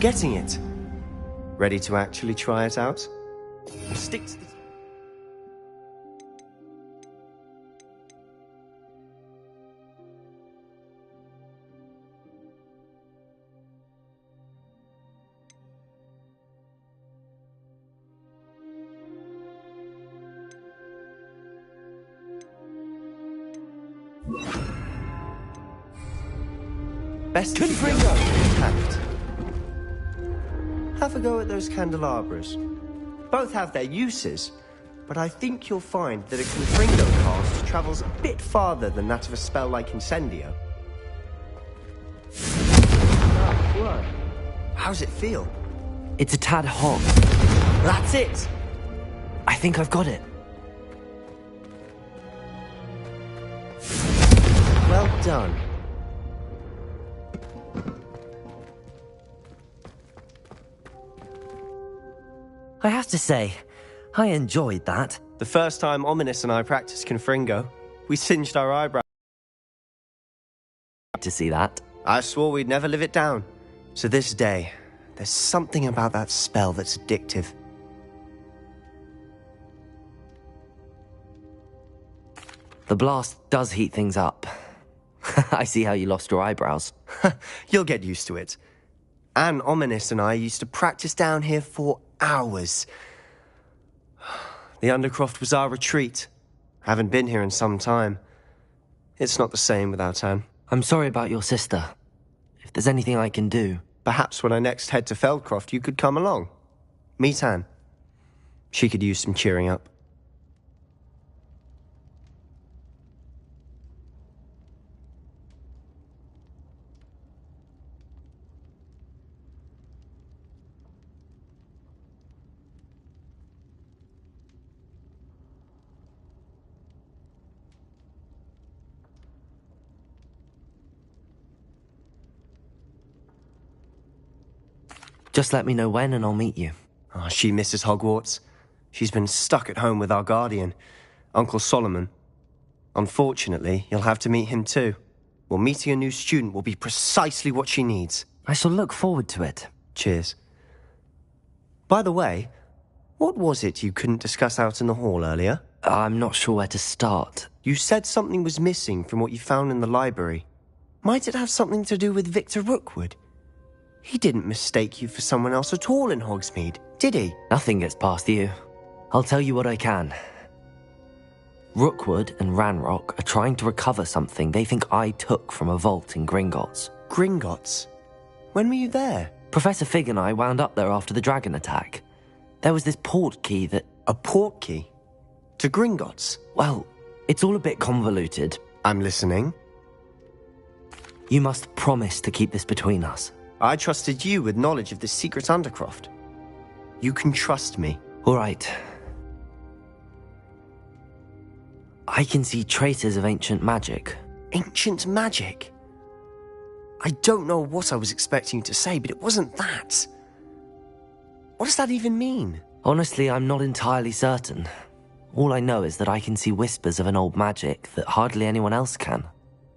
getting it? Ready to actually try it out? Stick to the... Best Confringo intact. Have a go at those candelabras. Both have their uses, but I think you'll find that a Confringo cast travels a bit farther than that of a spell like Incendio. How's it feel? It's a tad hot. That's it! I think I've got it. Well done. I have to say, I enjoyed that. The first time Ominous and I practiced Confringo, we singed our eyebrows. To see that. I swore we'd never live it down. So this day, there's something about that spell that's addictive. The blast does heat things up. I see how you lost your eyebrows. You'll get used to it. Anne, Ominous and I used to practice down here for hours. The Undercroft was our retreat. Haven't been here in some time. It's not the same without Anne. I'm sorry about your sister. If there's anything I can do... Perhaps when I next head to Feldcroft, you could come along. Meet Anne. She could use some cheering up. Just let me know when and I'll meet you. Oh, she misses Hogwarts. She's been stuck at home with our guardian, Uncle Solomon. Unfortunately, you'll have to meet him too. Well, meeting a new student will be precisely what she needs. I shall look forward to it. Cheers. By the way, what was it you couldn't discuss out in the hall earlier? I'm not sure where to start. You said something was missing from what you found in the library. Might it have something to do with Victor Rookwood? He didn't mistake you for someone else at all in Hogsmeade, did he? Nothing gets past you. I'll tell you what I can. Rookwood and Ranrock are trying to recover something they think I took from a vault in Gringotts. Gringotts? When were you there? Professor Fig and I wound up there after the dragon attack. There was this port key that... A port key? To Gringotts? Well, it's all a bit convoluted. I'm listening. You must promise to keep this between us. I trusted you with knowledge of the secret Undercroft. You can trust me. All right. I can see traces of ancient magic. Ancient magic? I don't know what I was expecting you to say, but it wasn't that. What does that even mean? Honestly, I'm not entirely certain. All I know is that I can see whispers of an old magic that hardly anyone else can.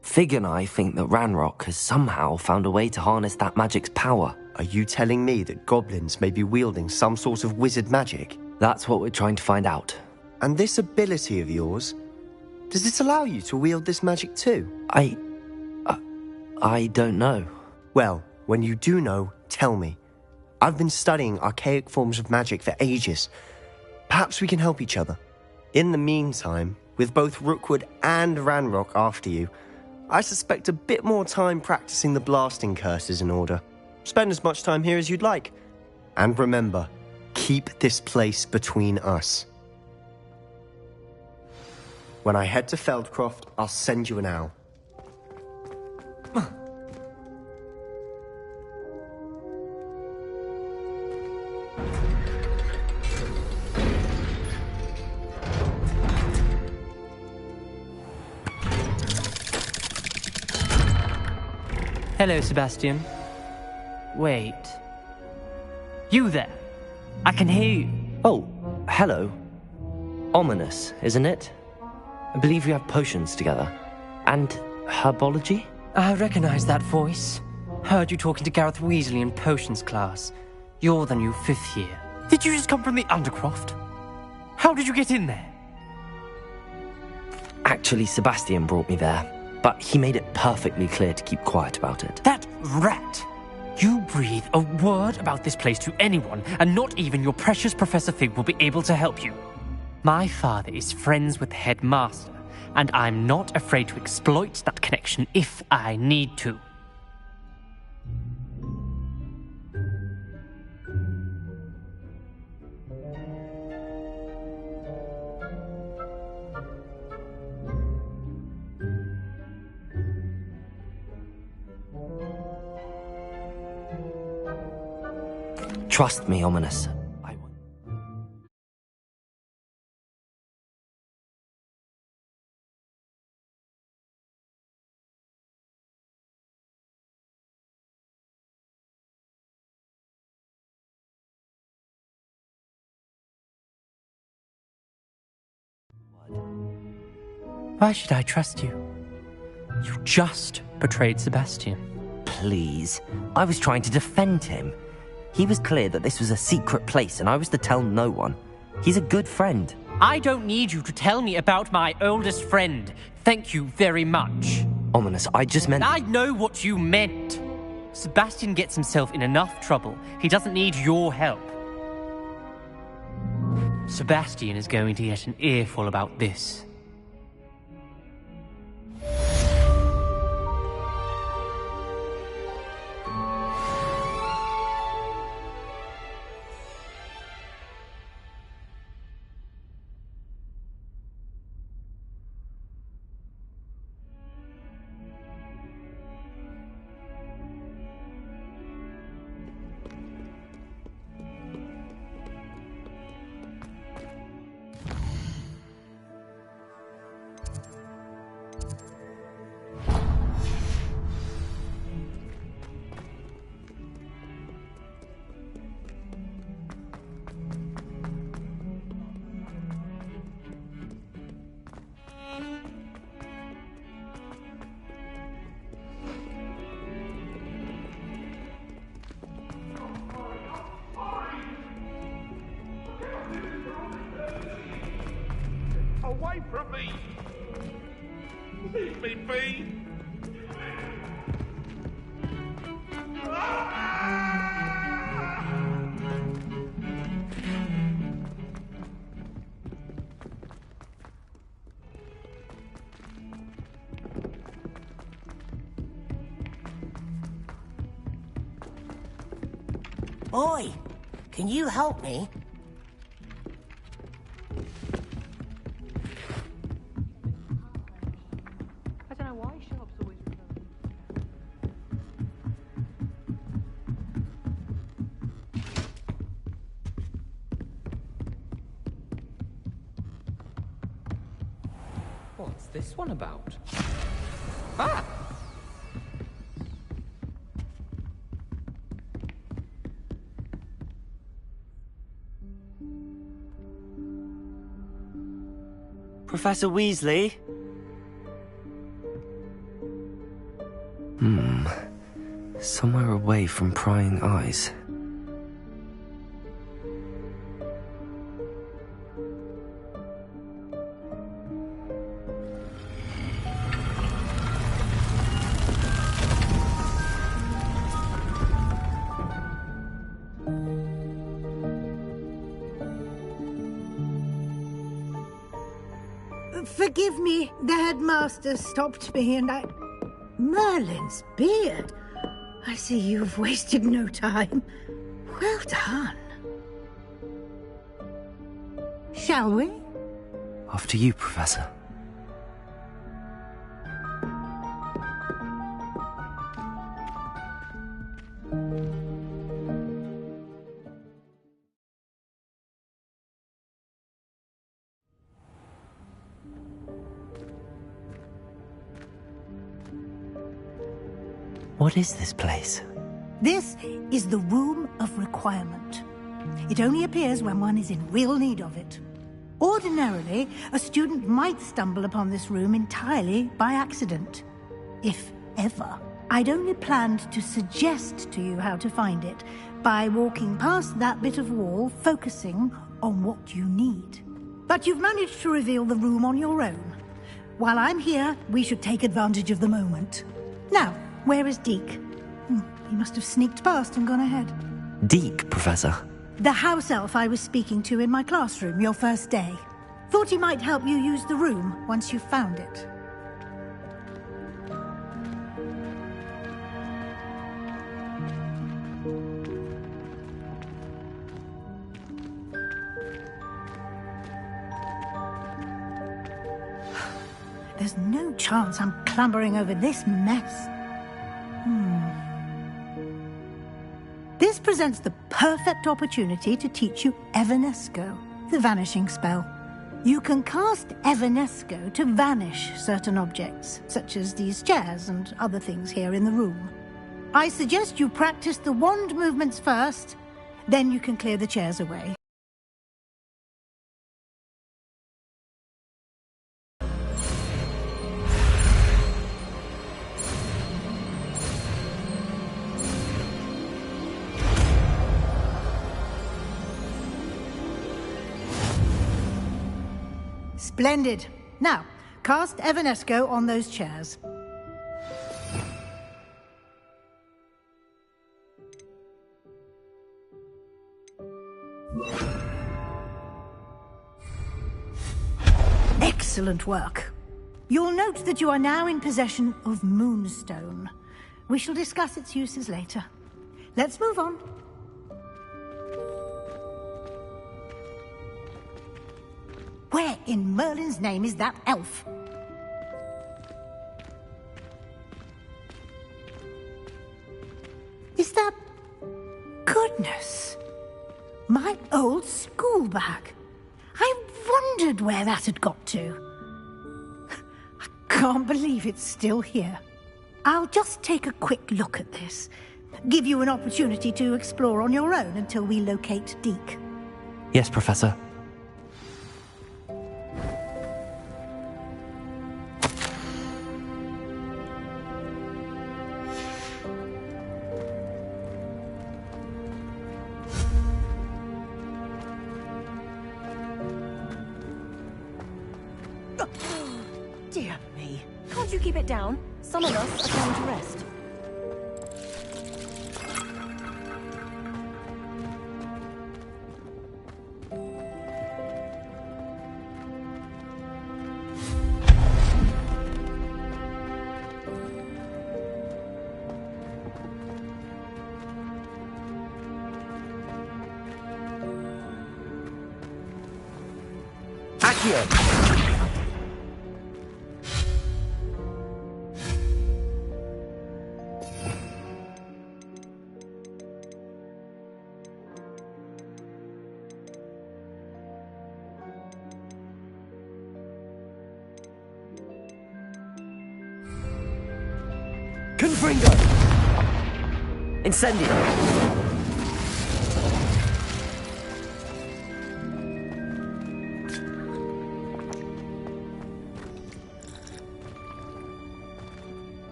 Fig and I think that Ranrock has somehow found a way to harness that magic's power. Are you telling me that goblins may be wielding some sort of wizard magic? That's what we're trying to find out. And this ability of yours, does it allow you to wield this magic too? I don't know. Well, when you do know, tell me. I've been studying archaic forms of magic for ages. Perhaps we can help each other. In the meantime, with both Rookwood and Ranrock after you, I suspect a bit more time practicing the blasting curse is in order. Spend as much time here as you'd like. And remember, keep this place between us. When I head to Feldcroft, I'll send you an owl. Hello, Sebastian. Wait. You there? I can hear you. Oh, hello. Ominous, isn't it? I believe we have potions together. And herbology? I recognize that voice. Heard you talking to Gareth Weasley in potions class. You're the new 5th year. Did you just come from the Undercroft? How did you get in there? Actually, Sebastian brought me there, but he made it perfectly clear to keep quiet about it. That rat! You breathe a word about this place to anyone, and not even your precious Professor Fig will be able to help you. My father is friends with the headmaster, and I'm not afraid to exploit that connection if I need to. Trust me, Ominous. I will. Why should I trust you? You just betrayed Sebastian. Please. I was trying to defend him. He was clear that this was a secret place and I was to tell no one. He's a good friend. I don't need you to tell me about my oldest friend. Thank you very much. Ominous, I just meant... I know what you meant. Sebastian gets himself in enough trouble. He doesn't need your help. Sebastian is going to get an earful about this. Away from me! Leave me be! Boy, can you help me? I don't know why shops always refer. What's this one about? Ah! Professor Weasley? Somewhere away from prying eyes. Forgive me, the headmaster stopped me and I... Merlin's beard. I see you've wasted no time. Well done. Shall we? After you, Professor. What is this place? This is the Room of Requirement. It only appears when one is in real need of it. Ordinarily, a student might stumble upon this room entirely by accident. If ever. I'd only planned to suggest to you how to find it by walking past that bit of wall, focusing on what you need. But you've managed to reveal the room on your own. While I'm here, we should take advantage of the moment. Now, where is Deke? He must have sneaked past and gone ahead. Deke, Professor. The house elf I was speaking to in my classroom your first day. Thought he might help you use the room once you've found it. There's no chance I'm clambering over this mess. This presents the perfect opportunity to teach you Evanesco, the vanishing spell. You can cast Evanesco to vanish certain objects, such as these chairs and other things here in the room. I suggest you practice the wand movements first, then you can clear the chairs away. Splendid. Now, cast Evanesco on those chairs. Excellent work. You'll note that you are now in possession of Moonstone. We shall discuss its uses later. Let's move on. Where in Merlin's name is that elf? Is that... Goodness! My old school bag. I wondered where that had got to. I can't believe it's still here. I'll just take a quick look at this. Give you an opportunity to explore on your own until we locate Deke. Yes, Professor. Dear me. Can't you keep it down? Some of us are going to rest. Accio! Confringo! Incendio!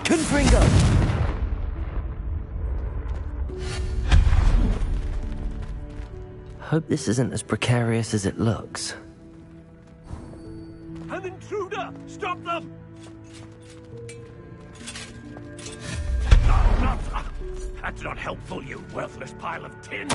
Confringo! Hope this isn't as precarious as it looks. An intruder! Stop them! No, not... That's not helpful, you worthless pile of tin!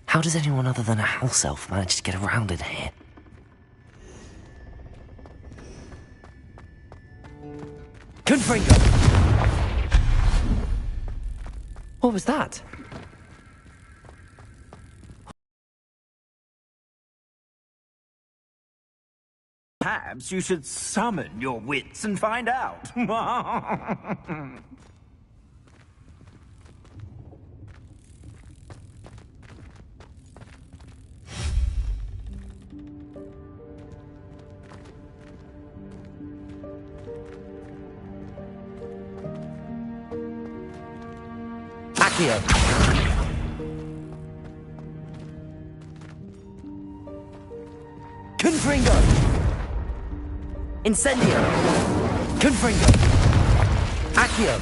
How does anyone other than a house elf manage to get around in here? Confringo! What was that? Perhaps you should summon your wits and find out. Accio. Confringo. Incendio. Confringo. Accio.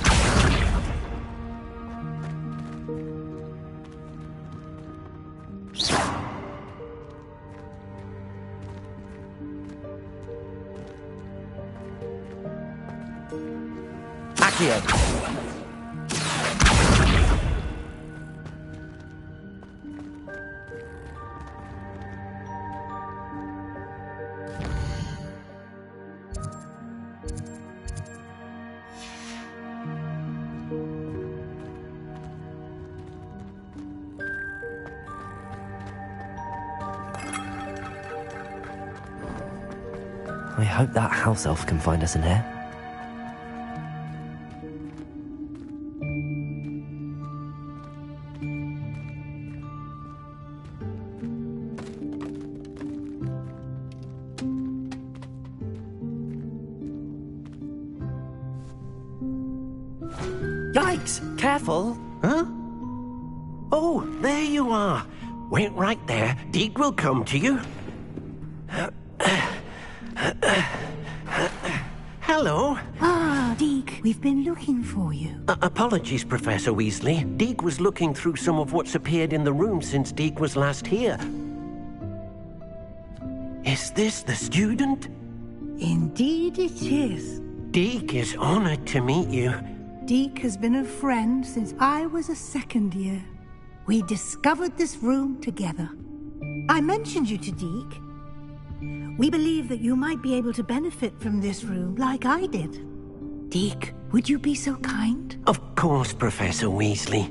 Accio. I hope that house elf can find us in here. Yikes! Careful! Huh? Oh, there you are. Wait right there. Deke will come to you. Hello. Ah, Deke, we've been looking for you. Apologies, Professor Weasley. Deke was looking through some of what's appeared in the room since Deke was last here. Is this the student? Indeed it is. Deke is honored to meet you. Deke has been a friend since I was a second year. We discovered this room together. I mentioned you to Deke. We believe that you might be able to benefit from this room like I did. Deke, would you be so kind? Of course, Professor Weasley.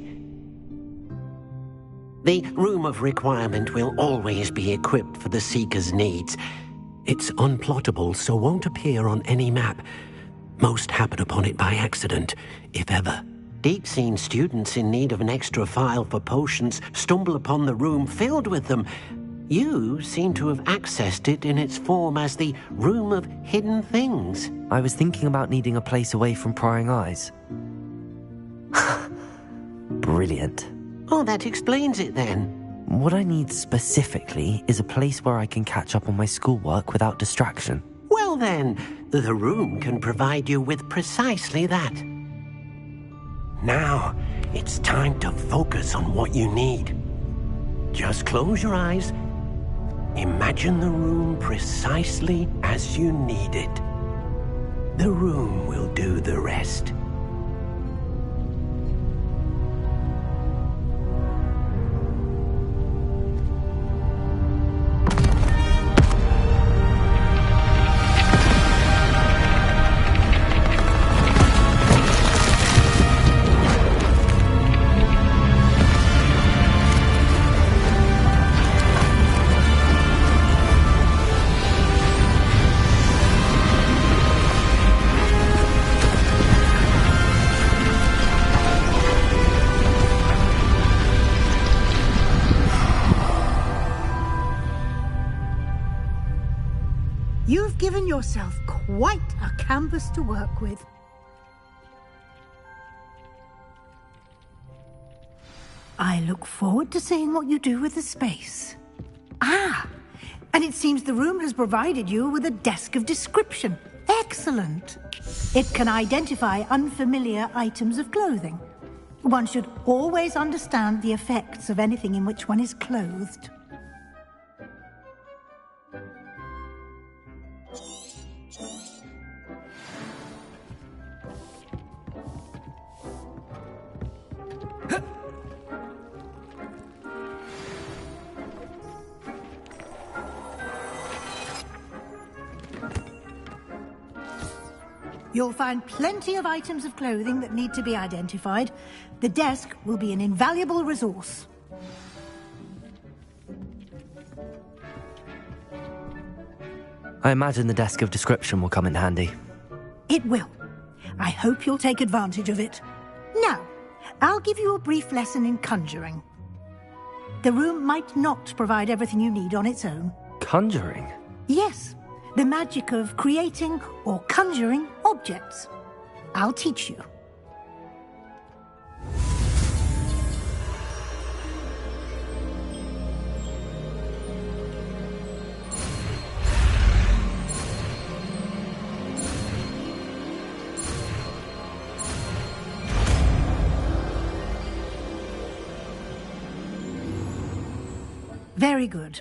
The Room of Requirement will always be equipped for the Seeker's needs. It's unplottable, so won't appear on any map. Most happen upon it by accident, if ever. Deke's seen students in need of an extra file for potions stumble upon the room filled with them. You seem to have accessed it in its form as the Room of Hidden Things. I was thinking about needing a place away from prying eyes. Brilliant. Oh, that explains it then. What I need specifically is a place where I can catch up on my schoolwork without distraction. Well then, the room can provide you with precisely that. Now, it's time to focus on what you need. Just close your eyes. Imagine the room precisely as you need it. The room will do the rest. You've given yourself quite a canvas to work with. I look forward to seeing what you do with the space. Ah, and it seems the room has provided you with a desk of description. Excellent. It can identify unfamiliar items of clothing. One should always understand the effects of anything in which one is clothed. You'll find plenty of items of clothing that need to be identified. The desk will be an invaluable resource. I imagine the desk of description will come in handy. It will. I hope you'll take advantage of it. Now, I'll give you a brief lesson in conjuring. The room might not provide everything you need on its own. Conjuring? Yes, the magic of creating or conjuring objects. I'll teach you. Very good.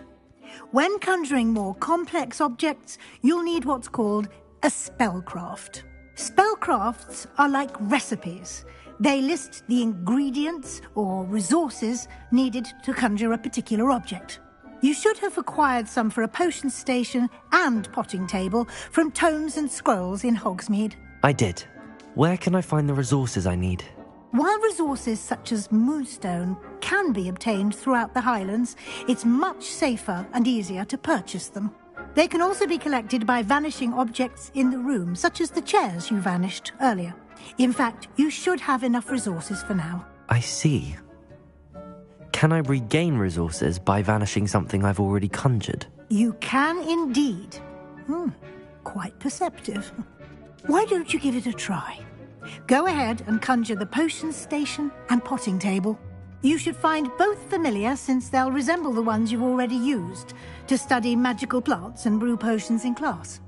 When conjuring more complex objects, you'll need what's called a spellcraft. Spellcrafts are like recipes. They list the ingredients or resources needed to conjure a particular object. You should have acquired some for a potion station and potting table from tomes and scrolls in Hogsmeade. I did. Where can I find the resources I need? While resources such as moonstone can be obtained throughout the Highlands, it's much safer and easier to purchase them. They can also be collected by vanishing objects in the room, such as the chairs you vanished earlier. In fact, you should have enough resources for now. I see. Can I regain resources by vanishing something I've already conjured? You can indeed. Quite perceptive. Why don't you give it a try? Go ahead and conjure the potion station and potting table. You should find both familiar, since they'll resemble the ones you've already used to study magical plants and brew potions in class.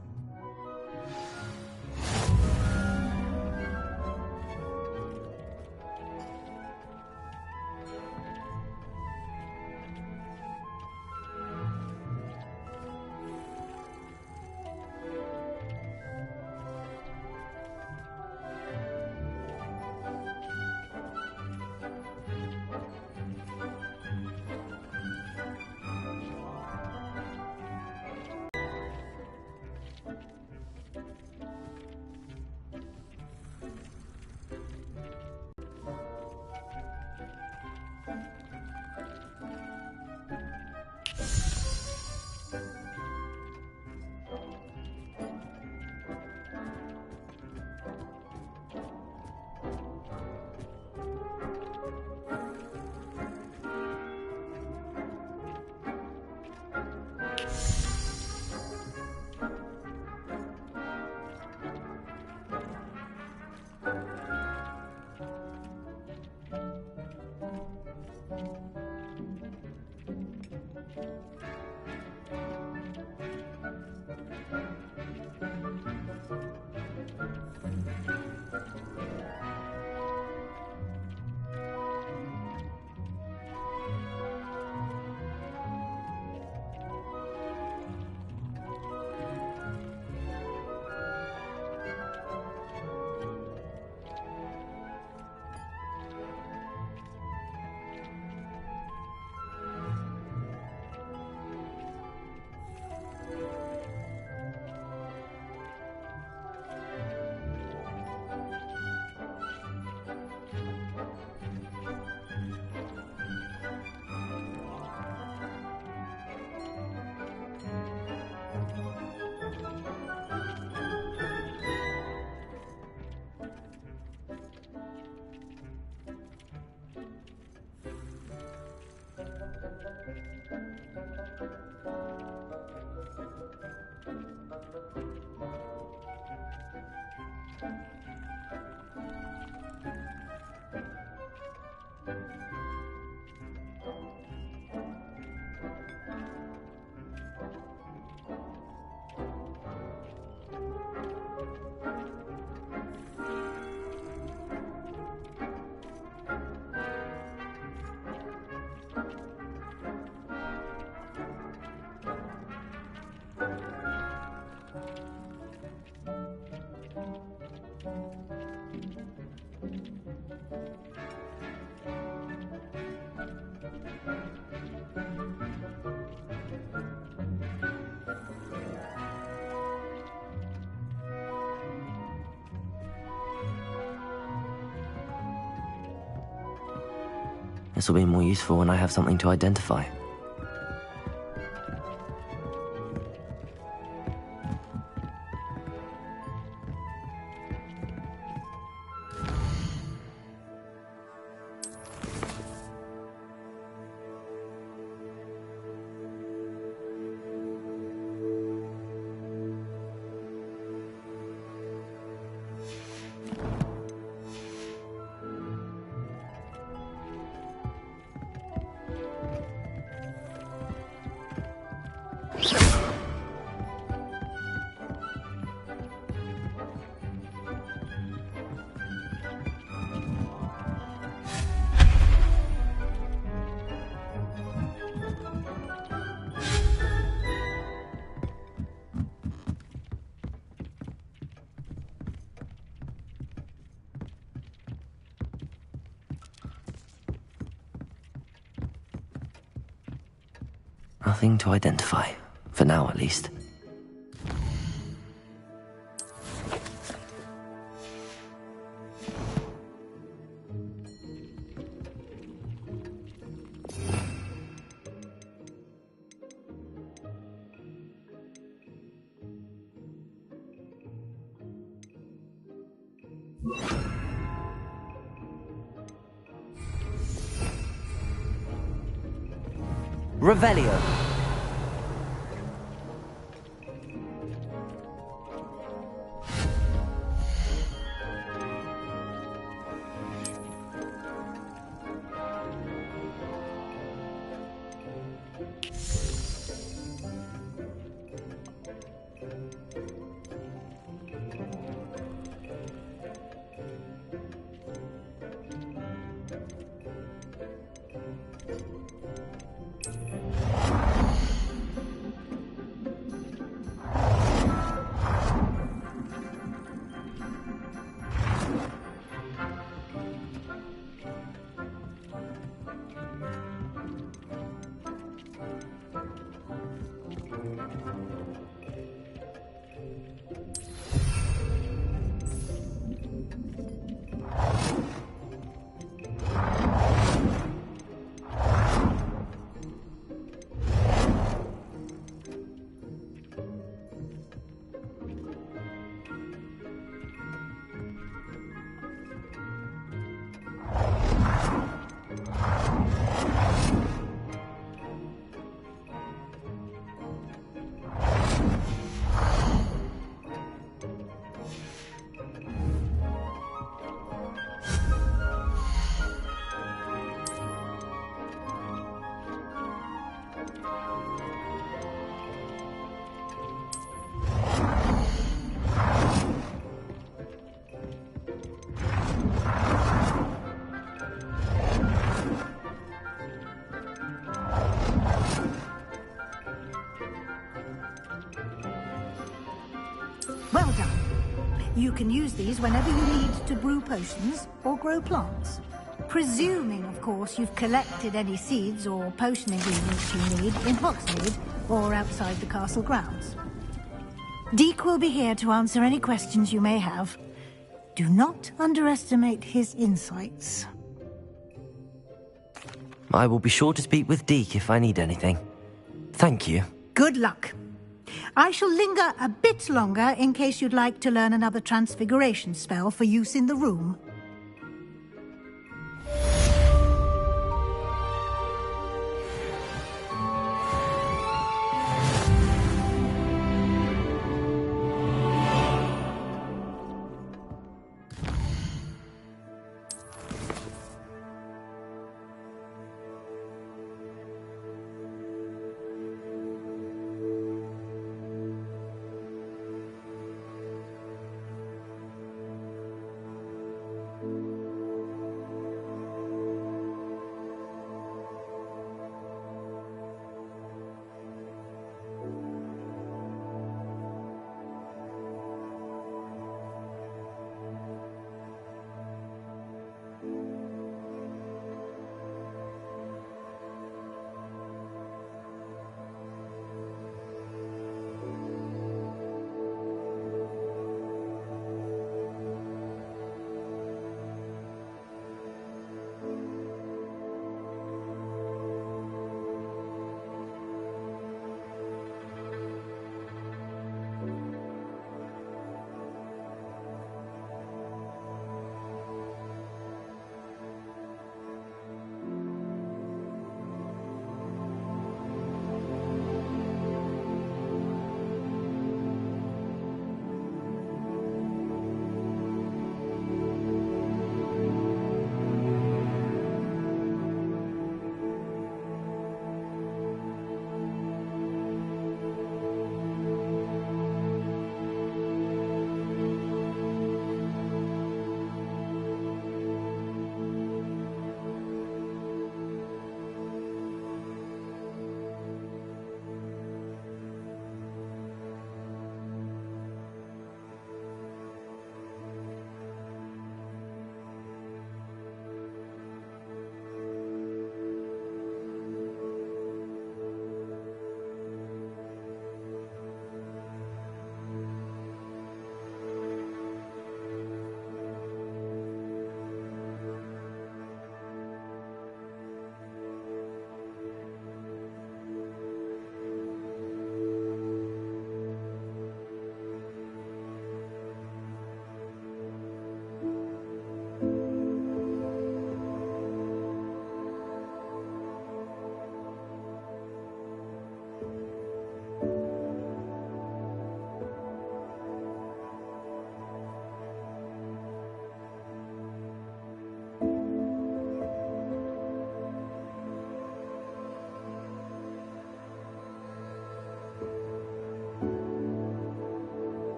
This will be more useful when I have something to identify. nothing to identify. For now, at least. Revelio. Well done. You can use these whenever you need to brew potions or grow plants. Presuming, of course, you've collected any seeds or potion ingredients you need in Hogsmeade or outside the castle grounds. Deke will be here to answer any questions you may have. Do not underestimate his insights. I will be sure to speak with Deke if I need anything. Thank you. Good luck. I shall linger a bit longer in case you'd like to learn another transfiguration spell for use in the room.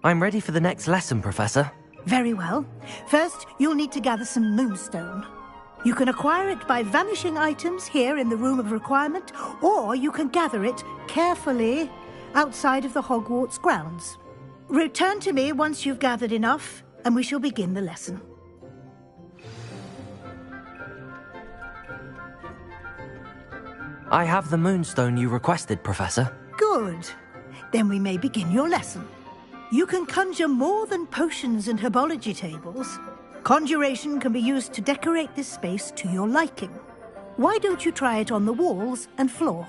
I'm ready for the next lesson, Professor. Very well. First, you'll need to gather some moonstone. You can acquire it by vanishing items here in the Room of Requirement, or you can gather it carefully outside of the Hogwarts grounds. Return to me once you've gathered enough, and we shall begin the lesson. I have the moonstone you requested, Professor. Good. Then we may begin your lesson. You can conjure more than potions and herbology tables. Conjuration can be used to decorate this space to your liking. Why don't you try it on the walls and floor?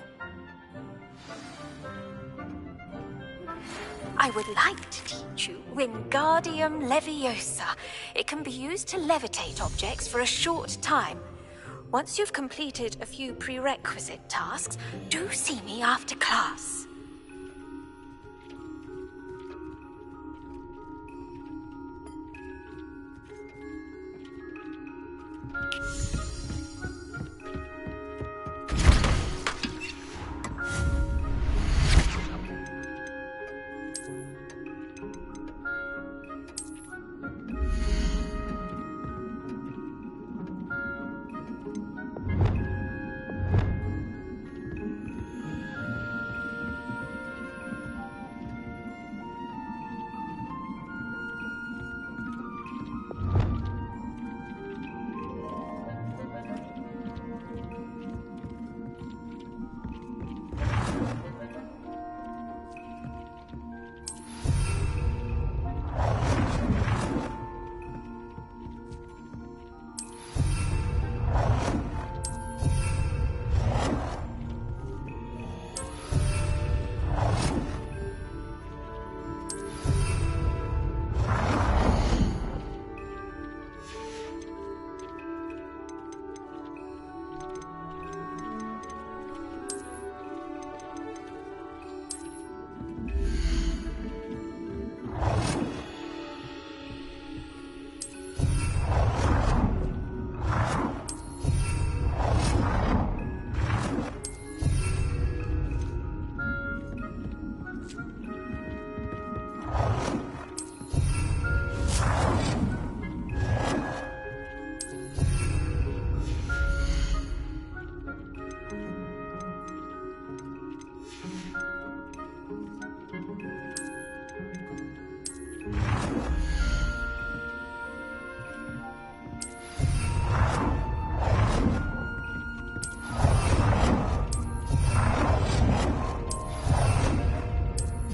I would like to teach you Wingardium Leviosa. It can be used to levitate objects for a short time. Once you've completed a few prerequisite tasks, do see me after class.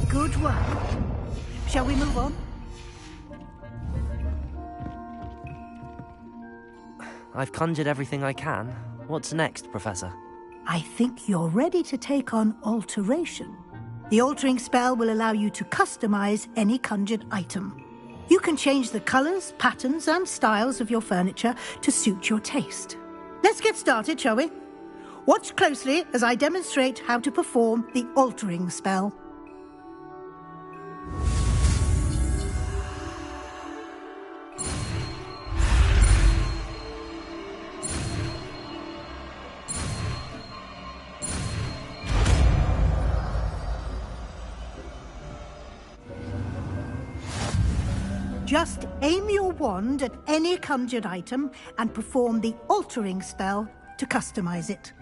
Good work. Shall we move on? I've conjured everything I can. What's next, Professor? I think you're ready to take on alteration. The altering spell will allow you to customize any conjured item. You can change the colors, patterns, and styles of your furniture to suit your taste. Let's get started, shall we? Watch closely as I demonstrate how to perform the altering spell. Just aim your wand at any conjured item and perform the altering spell to customize it.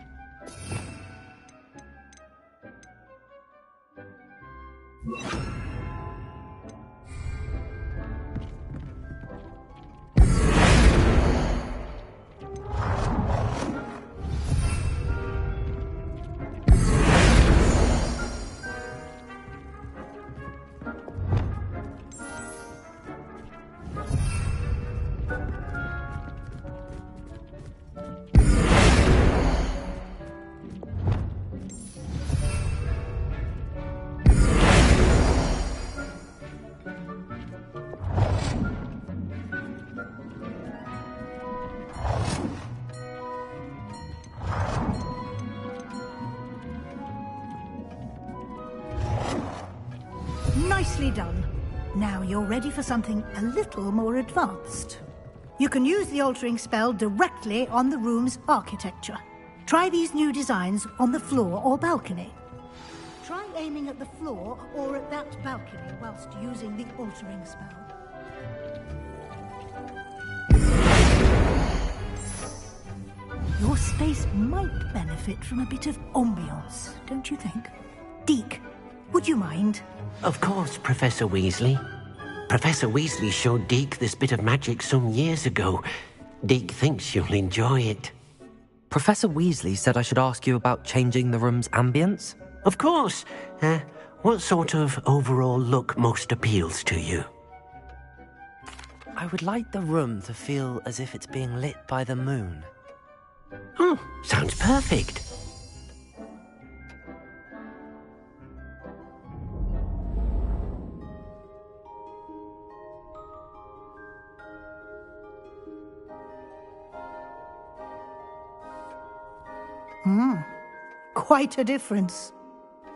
Nicely done. Now you're ready for something a little more advanced. You can use the altering spell directly on the room's architecture. Try these new designs on the floor or balcony. Try aiming at the floor or at that balcony whilst using the altering spell. Your space might benefit from a bit of ambiance, don't you think? Deke, would you mind? Of course, Professor Weasley. Professor Weasley showed Deke this bit of magic some years ago. Deke thinks you'll enjoy it. Professor Weasley said I should ask you about changing the room's ambience? Of course. What sort of overall look most appeals to you? I would like the room to feel as if it's being lit by the moon. Oh, sounds perfect. Quite a difference.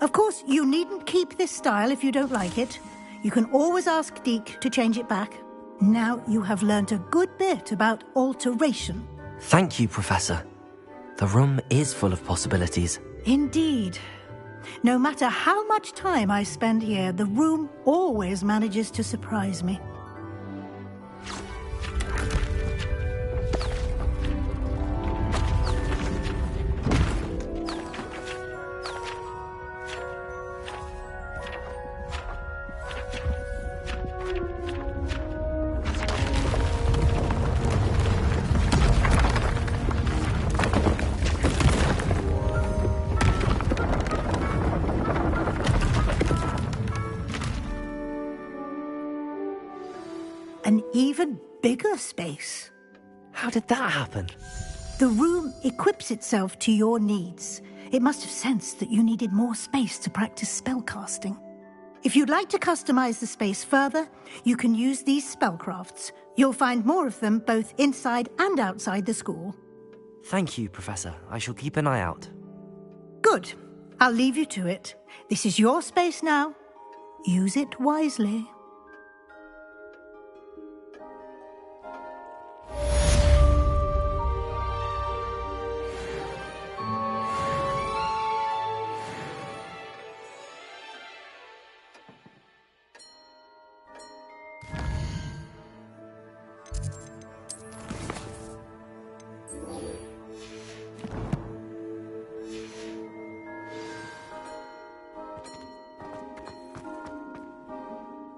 Of course, you needn't keep this style if you don't like it. You can always ask Deke to change it back. Now you have learnt a good bit about alteration. Thank you, Professor. The room is full of possibilities. Indeed. No matter how much time I spend here, the room always manages to surprise me. An even bigger space. How did that happen? The room equips itself to your needs. It must have sensed that you needed more space to practice spellcasting. If you'd like to customize the space further, you can use these spellcrafts. You'll find more of them both inside and outside the school. Thank you, Professor. I shall keep an eye out. Good. I'll leave you to it. This is your space now. Use it wisely.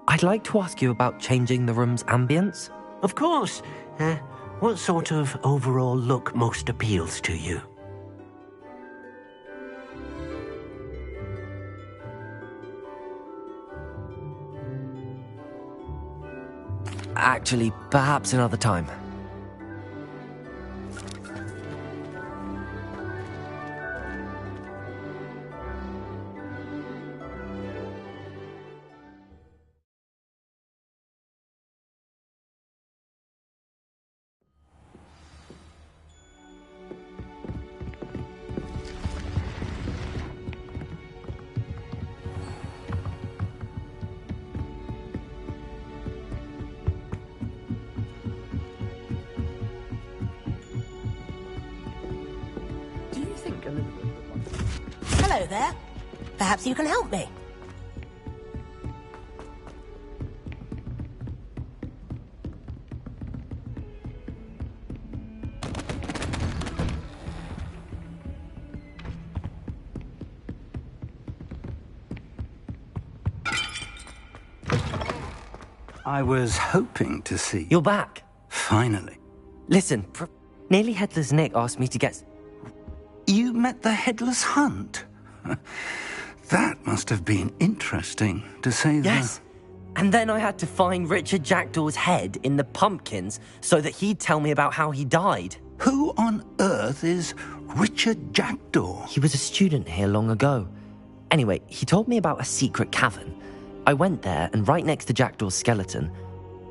I'd like to ask you about changing the room's ambience. Of course. What sort of overall look most appeals to you? Actually, perhaps another time. Hello there. Perhaps you can help me. I was hoping to see... You're back. Finally. Listen, Nearly Headless Nick asked me to get... You met the Headless Hunt? That must have been interesting, to say the... Yes. And then I had to find Richard Jackdaw's head in the pumpkins so that he'd tell me about how he died. Who on earth is Richard Jackdaw? He was a student here long ago. Anyway, he told me about a secret cavern. I went there, and right next to Jackdaw's skeleton,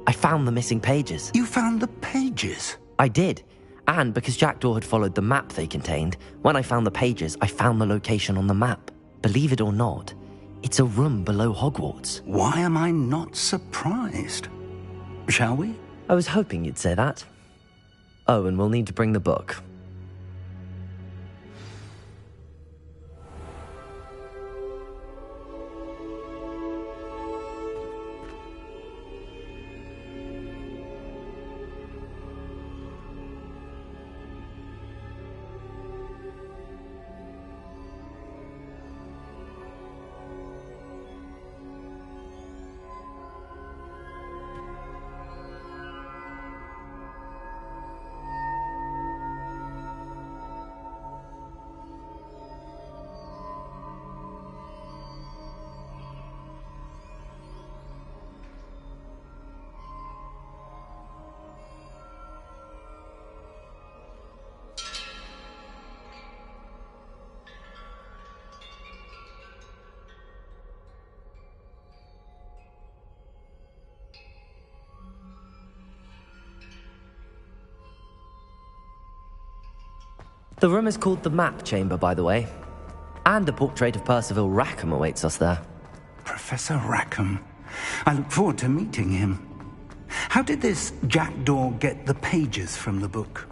I found the missing pages. You found the pages? I did. And because Jackdaw had followed the map they contained, when I found the pages, I found the location on the map. Believe it or not, it's a room below Hogwarts. Why am I not surprised? Shall we? I was hoping you'd say that. Oh, and we'll need to bring the book. The room is called the Map Chamber, by the way. And a portrait of Percival Rackham awaits us there. Professor Rackham. I look forward to meeting him. How did this Jackdaw get the pages from the book?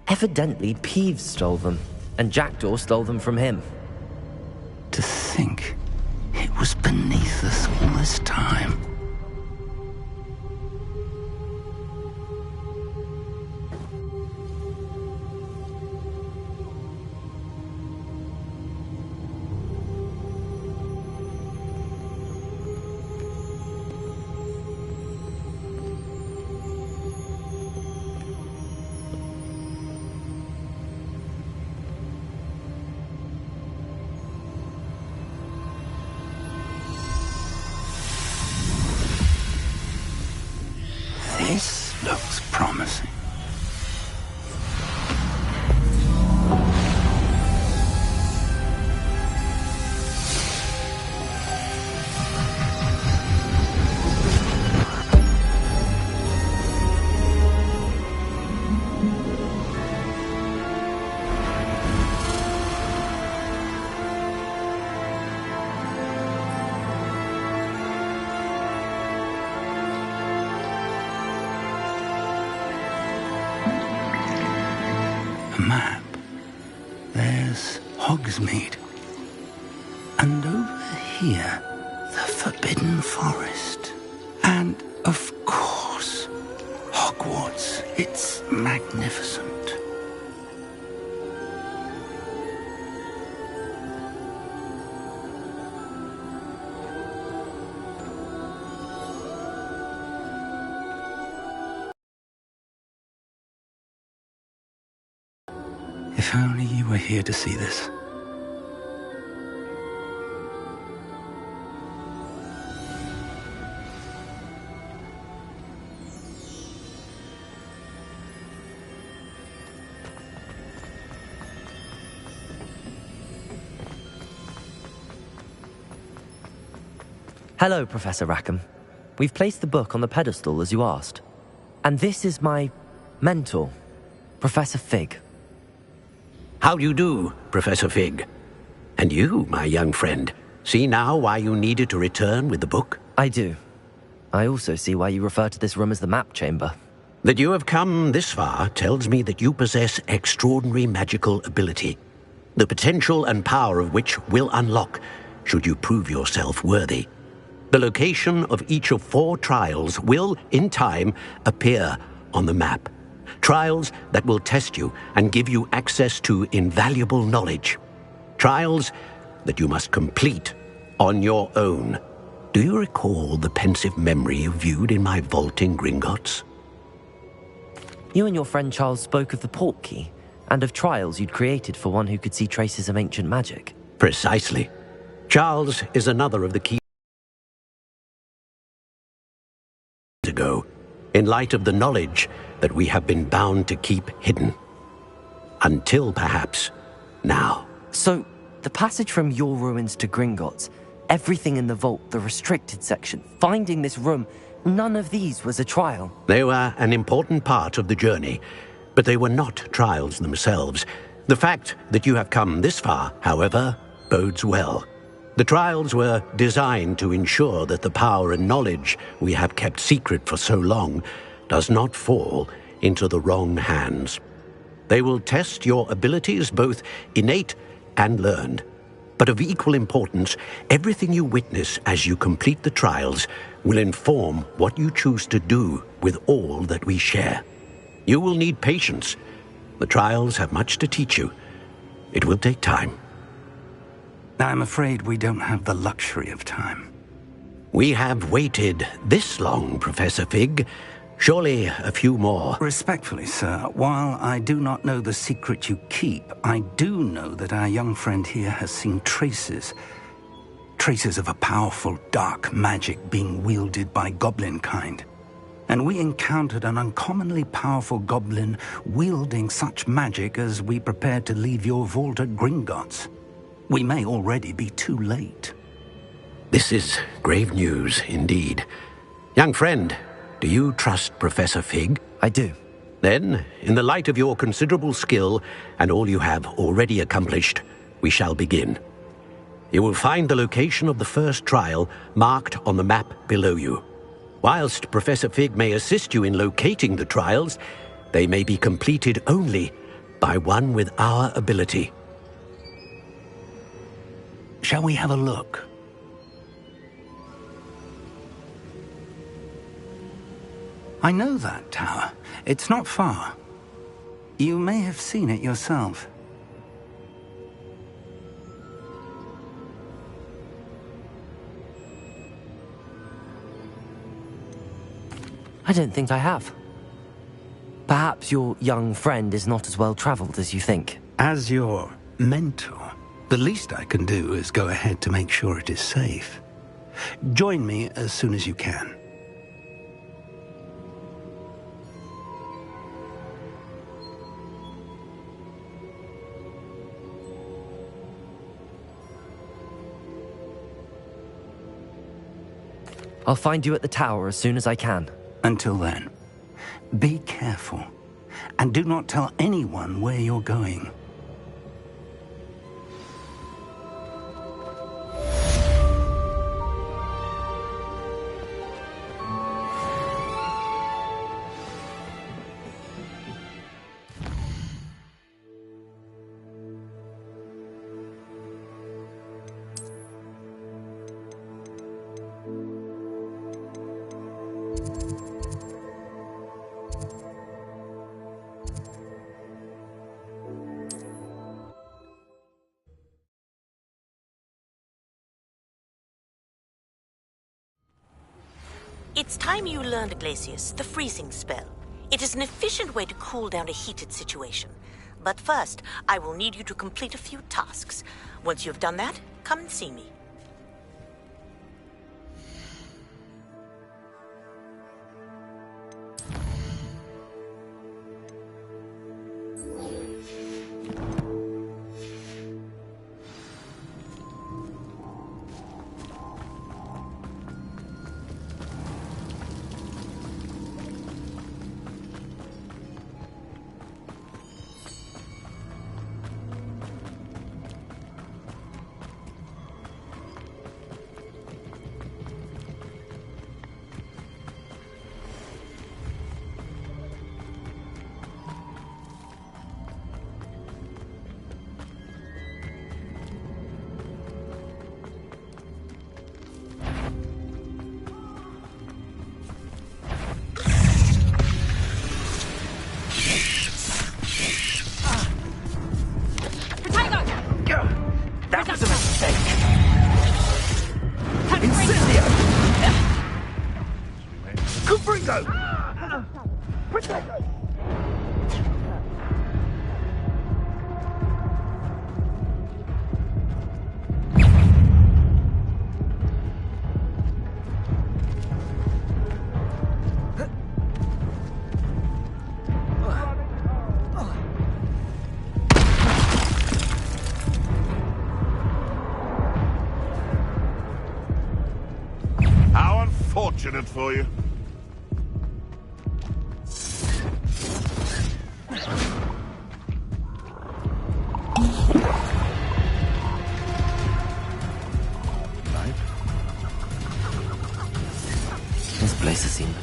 Evidently, Peeves stole them, and Jackdaw stole them from him. To think it was beneath us all this time. This looks promising. Map. There's Hogsmeade. And over here, the Forbidden Forest. And, of course, Hogwarts. It's magnificent. If only you were here to see this. Hello, Professor Rackham. We've placed the book on the pedestal as you asked. And this is my mentor, Professor Fig. How do you do, Professor Fig? And you, my young friend, see now why you needed to return with the book? I do. I also see why you refer to this room as the Map Chamber. That you have come this far tells me that you possess extraordinary magical ability, the potential and power of which will unlock should you prove yourself worthy. The location of each of 4 trials will, in time, appear on the map. Trials that will test you and give you access to invaluable knowledge. Trials that you must complete on your own. Do you recall the pensive memory you viewed in my vault in Gringotts? You and your friend Charles spoke of the Portkey and of trials you'd created for one who could see traces of ancient magic. Precisely. Charles is another of the key ago, in light of the knowledge that we have been bound to keep hidden. Until perhaps now. So, the passage from your ruins to Gringotts, everything in the vault, the restricted section, finding this room, none of these was a trial. They were an important part of the journey, but they were not trials themselves. The fact that you have come this far, however, bodes well. The trials were designed to ensure that the power and knowledge we have kept secret for so long does not fall into the wrong hands. They will test your abilities, both innate and learned. But of equal importance, everything you witness as you complete the trials will inform what you choose to do with all that we share. You will need patience. The trials have much to teach you. It will take time. I'm afraid we don't have the luxury of time. We have waited this long, Professor Fig. Surely a few more. Respectfully, sir, while I do not know the secret you keep, I do know that our young friend here has seen traces. Traces of a powerful dark magic being wielded by goblin kind. And we encountered an uncommonly powerful goblin wielding such magic as we prepared to leave your vault at Gringotts. We may already be too late. This is grave news indeed. Young friend, do you trust Professor Fig? I do. Then, in the light of your considerable skill and all you have already accomplished, we shall begin. You will find the location of the first trial marked on the map below you. Whilst Professor Fig may assist you in locating the trials, they may be completed only by one with our ability. Shall we have a look? I know that tower. It's not far. You may have seen it yourself. I don't think I have. Perhaps your young friend is not as well traveled as you think. As your mentor, the least I can do is go ahead to make sure it is safe. Join me as soon as you can. I'll find you at the tower as soon as I can. Until then, be careful, and do not tell anyone where you're going. It's time you learned, Glacius, the freezing spell. It is an efficient way to cool down a heated situation. But first, I will need you to complete a few tasks. Once you've done that, come and see me. Fortunate for you. This place has seen.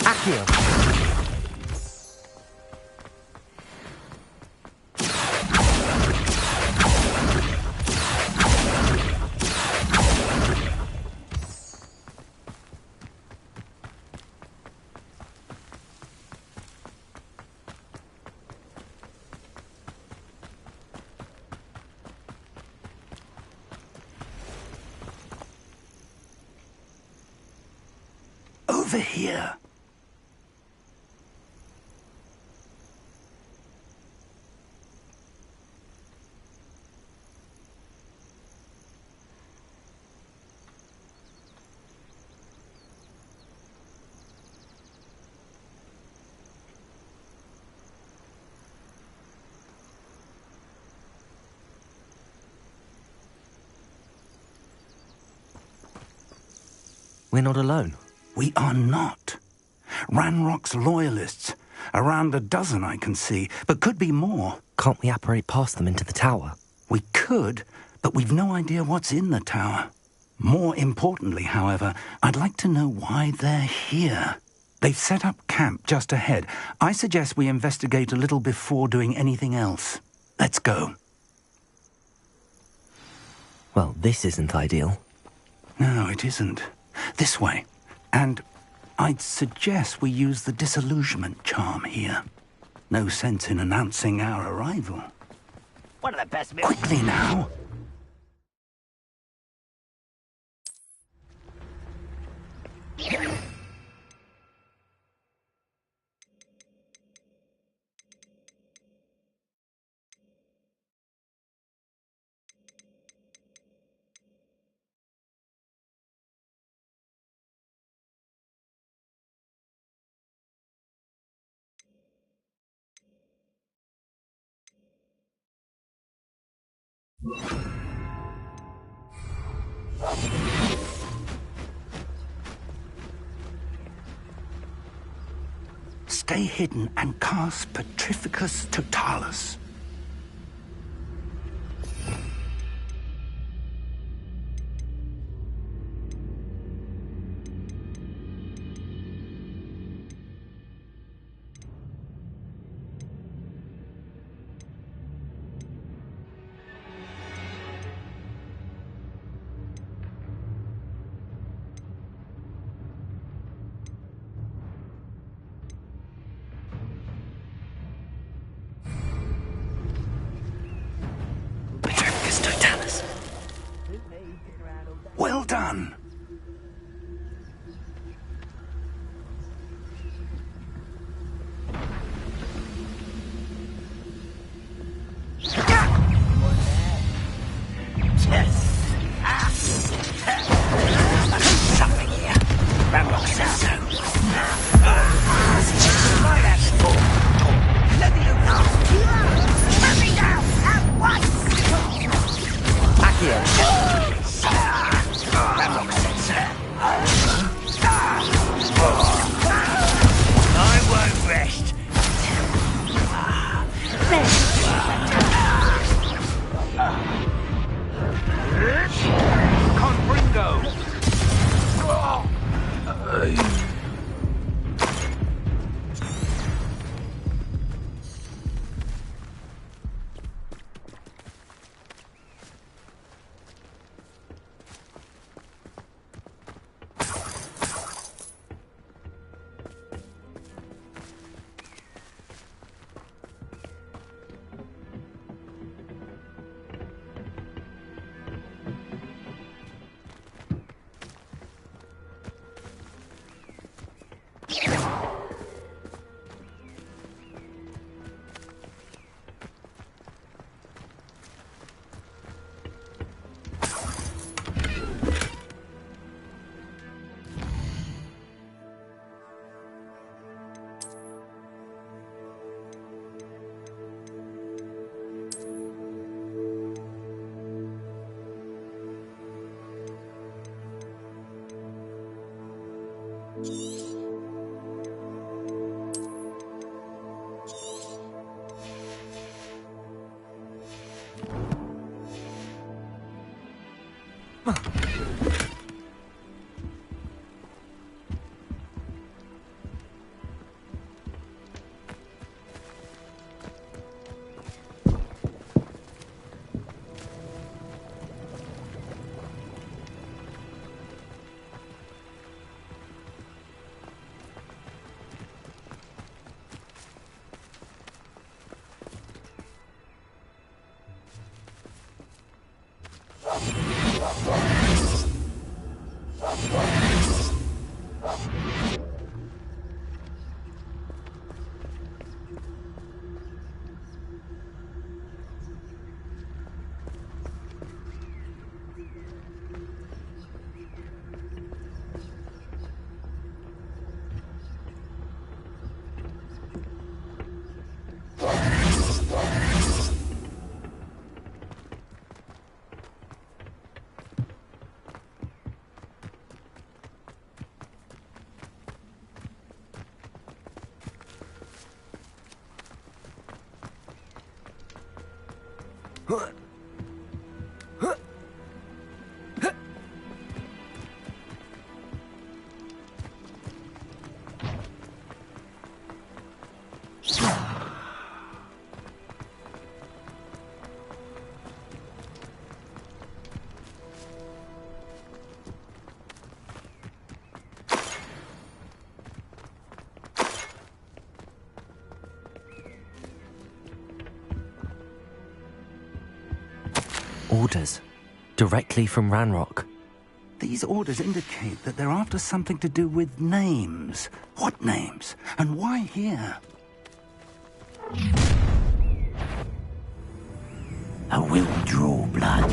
Accio. over here. We're not alone. We are not. Ranrock's loyalists. Around a dozen I can see, but could be more. Can't we apparate past them into the tower? We could, but we've no idea what's in the tower. More importantly, however, I'd like to know why they're here. They've set up camp just ahead. I suggest we investigate a little before doing anything else. Let's go. Well, this isn't ideal. No, it isn't. This way. And I'd suggest we use the disillusionment charm here. No sense in announcing our arrival. One of the best... Quickly now! Stay hidden and cast Petrificus Totalis. Well done. Something here. Ramrock says so. Let me know. Let me down at once. Back here. Ramrock says so. I won't rest. Confringo. Orders. Directly from Ranrock. These orders indicate that they're after something to do with names. What names? And why here? I will draw blood.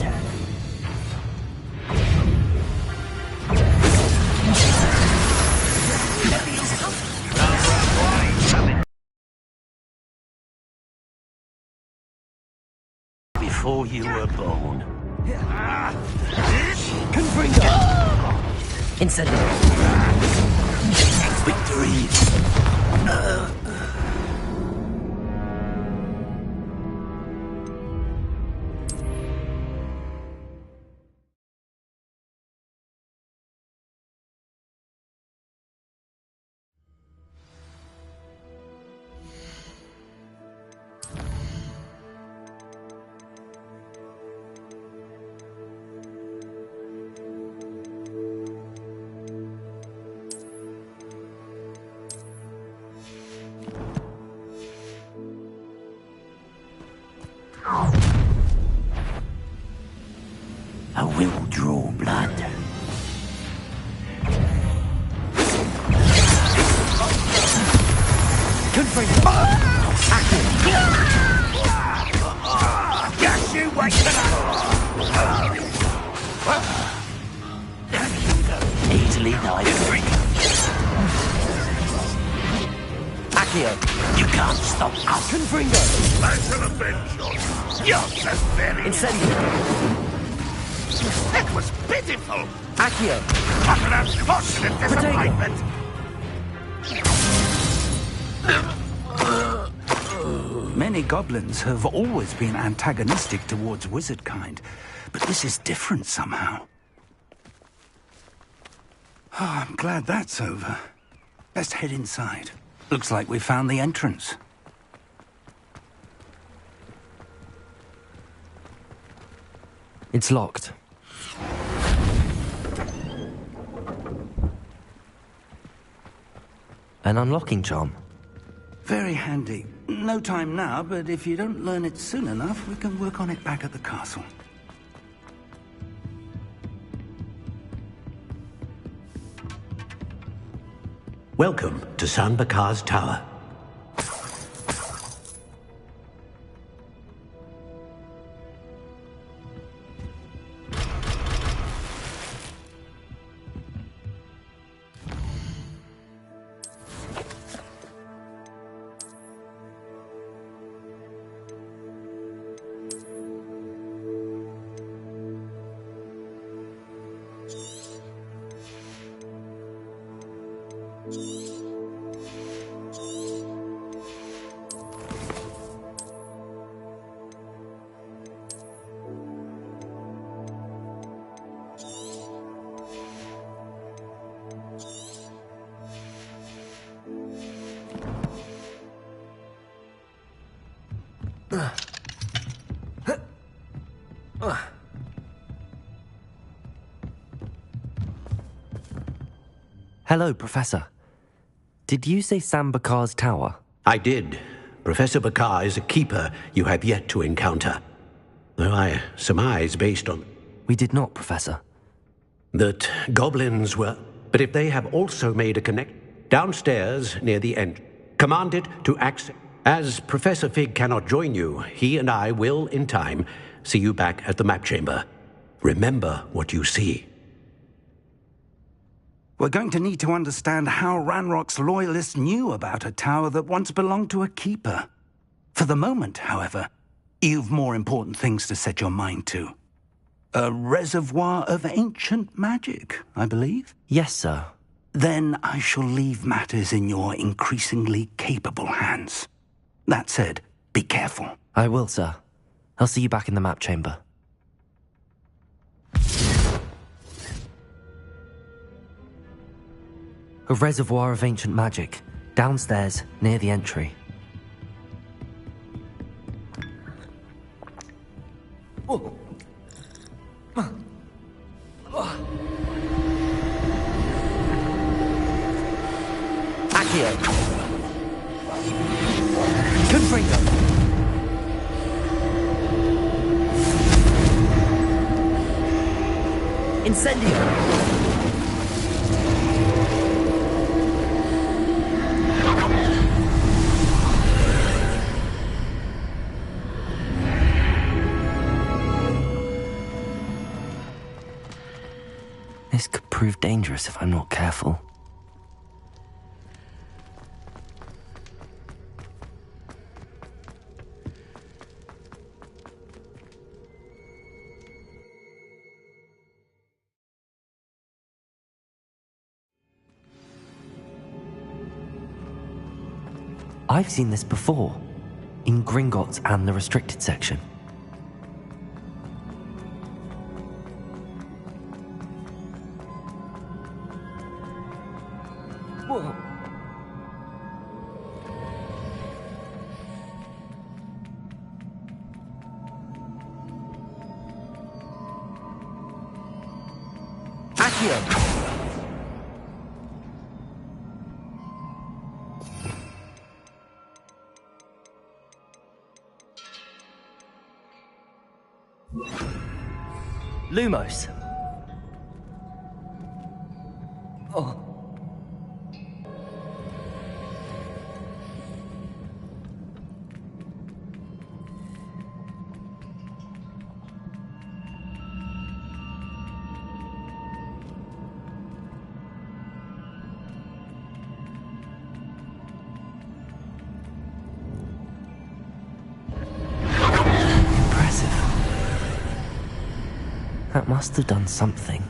Before you were born. Confringo! Incendio! Victory! I will draw blood. Confringo! Yes, you wait for that! Easily knife. Accio! You can't stop us. Confringo! That's an adventure. You're so very... Incendio! It was pitiful. Accio! What an unfortunate disappointment. Many goblins have always been antagonistic towards wizard kind, but this is different somehow. Oh, I'm glad that's over. Let's head inside. Looks like we found the entrance. It's locked. An unlocking charm. Very handy. No time now, but if you don't learn it soon enough, we can work on it back at the castle. Welcome to San Bakar's Tower. Hello, Professor. Did you say San Bakar's Tower? I did. Professor Bakar is a keeper you have yet to encounter. Though I surmise, based on... We did not, Professor. That goblins were... But if they have also made a connect... Downstairs, near the end. Command it to access... As Professor Fig cannot join you, he and I will, in time, see you back at the map chamber. Remember what you see. We're going to need to understand how Ranrock's loyalists knew about a tower that once belonged to a keeper. For the moment, however, you've more important things to set your mind to. A reservoir of ancient magic, I believe? Yes, sir. Then I shall leave matters in your increasingly capable hands. That said, be careful. I will, sir. I'll see you back in the map chamber. A reservoir of ancient magic, downstairs, near the entry. Accio! Confringo! Incendio! This could prove dangerous if I'm not careful. I've seen this before, in Gringotts and the restricted section. Whoa. Accio! Lumos. Oh. That must have done something.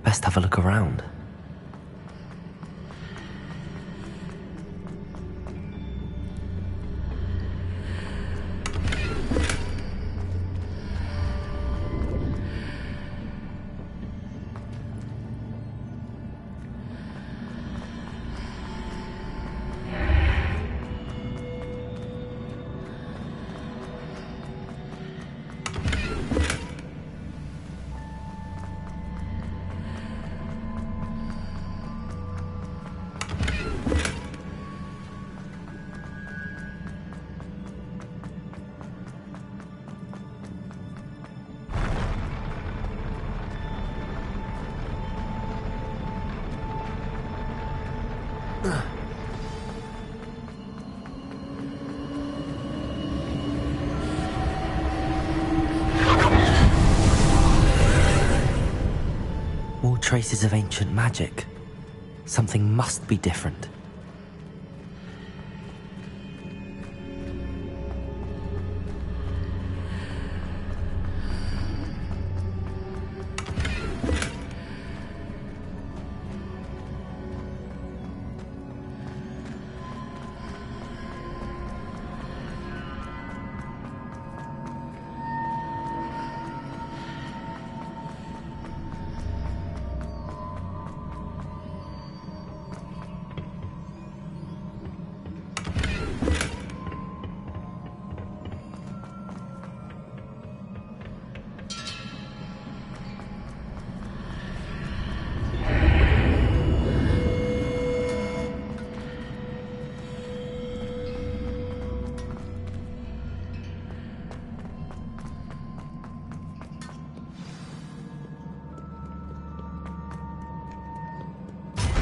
Best have a look around. More traces of ancient magic. Something must be different.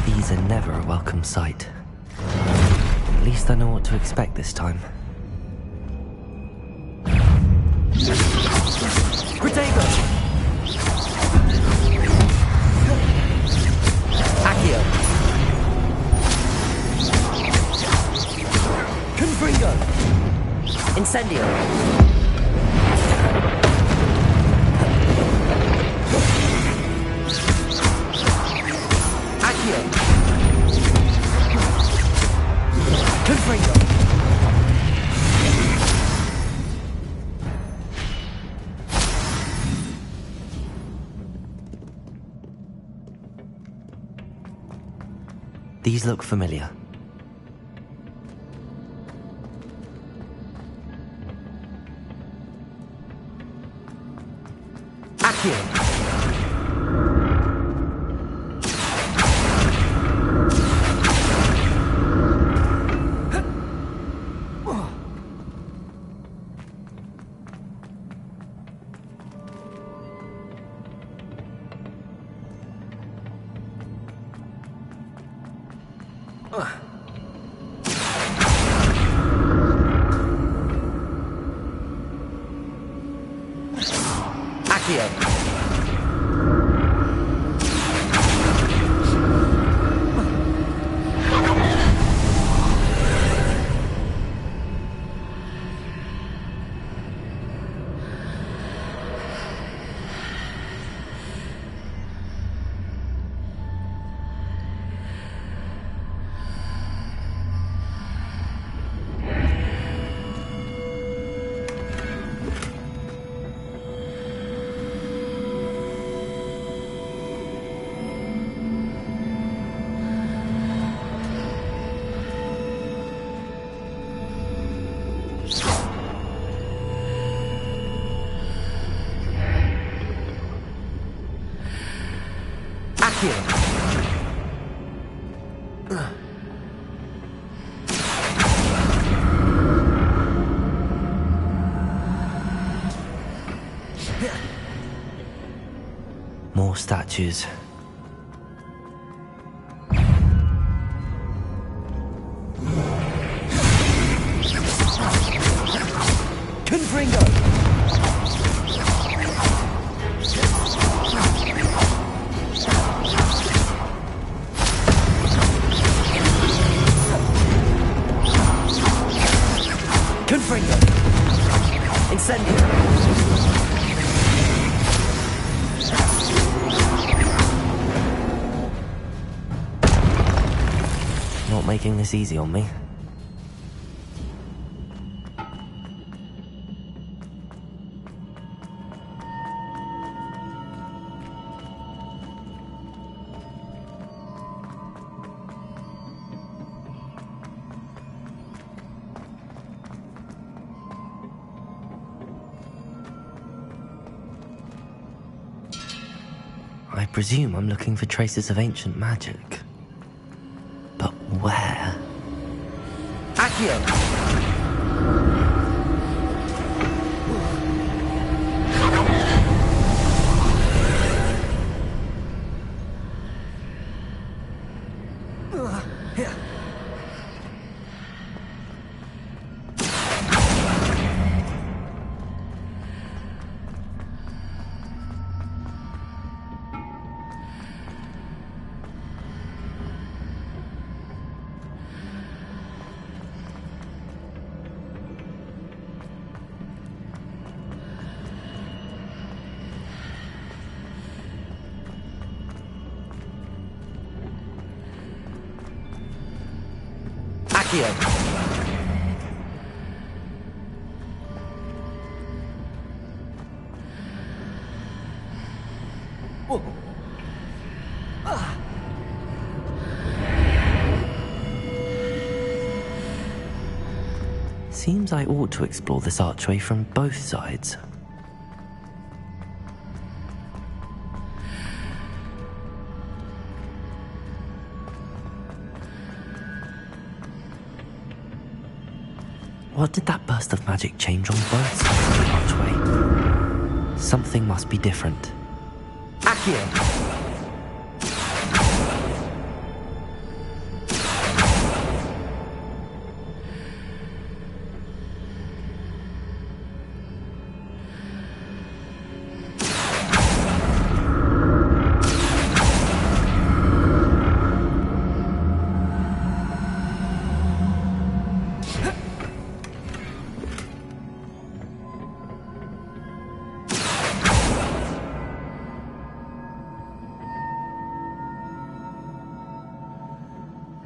These are never a welcome sight. At least I know what to expect this time. Protego! Accio! Confringo! Incendio! Confringo! These look familiar. Accio! More statues. Confringo! Confringo! Incendio! Not making this easy on me. I presume I'm looking for traces of ancient magic. But where? Accio! Seems I ought to explore this archway from both sides. What did that burst of magic change on both sides of the archway? Something must be different. Accio!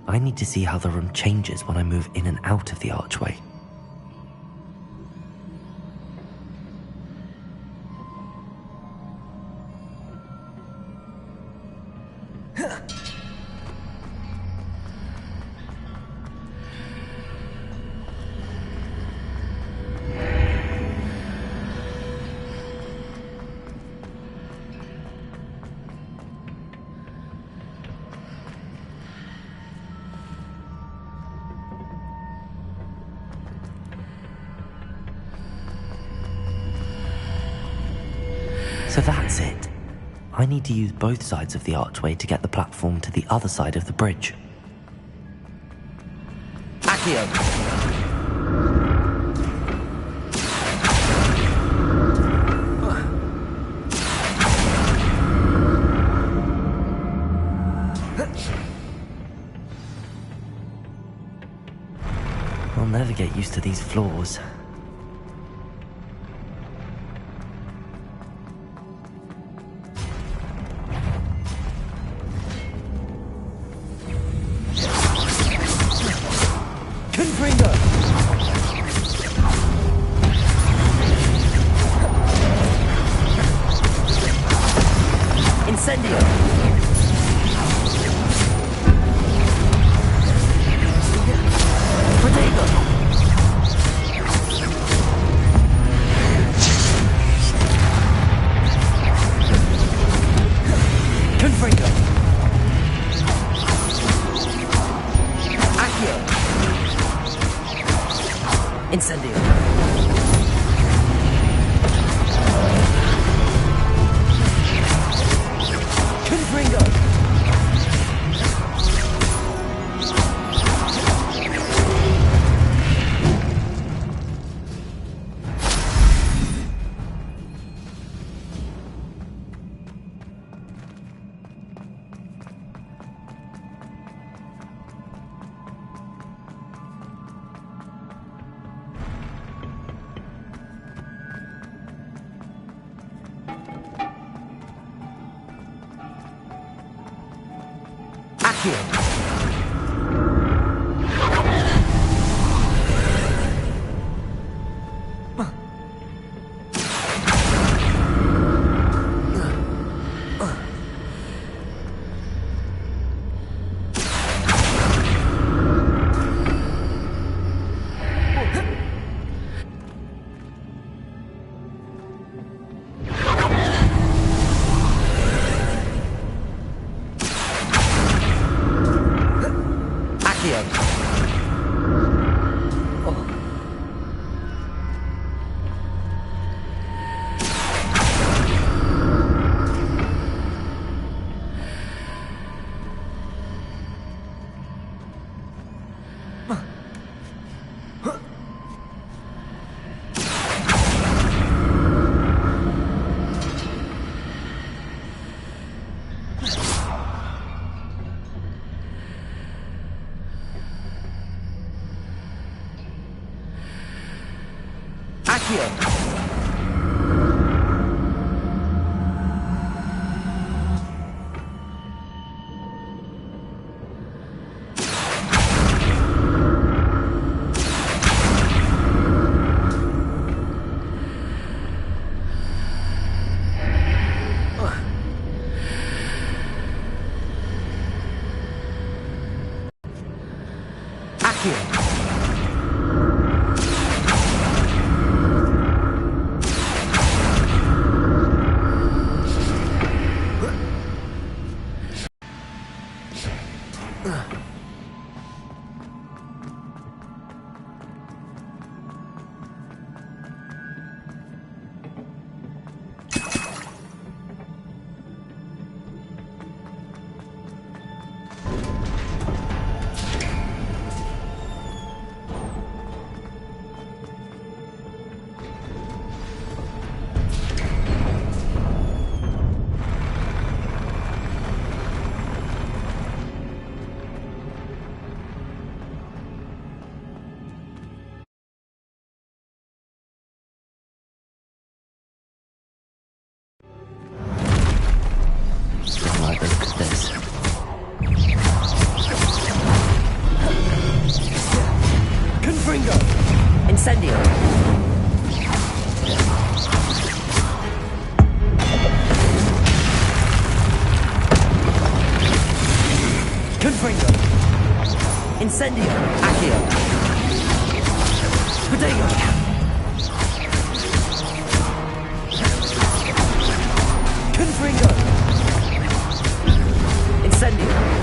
I need to see how the room changes when I move in and out of the archway. So that's it. I need to use both sides of the archway to get the platform to the other side of the bridge. Accio! I'll never get used to these floors. Confringo! Incendio! Protego! Confringo! Accio! Incendio! Confringo! Accio! Incendio! Confringo! Incendio! Accio! Protego! Confringo! Incendio!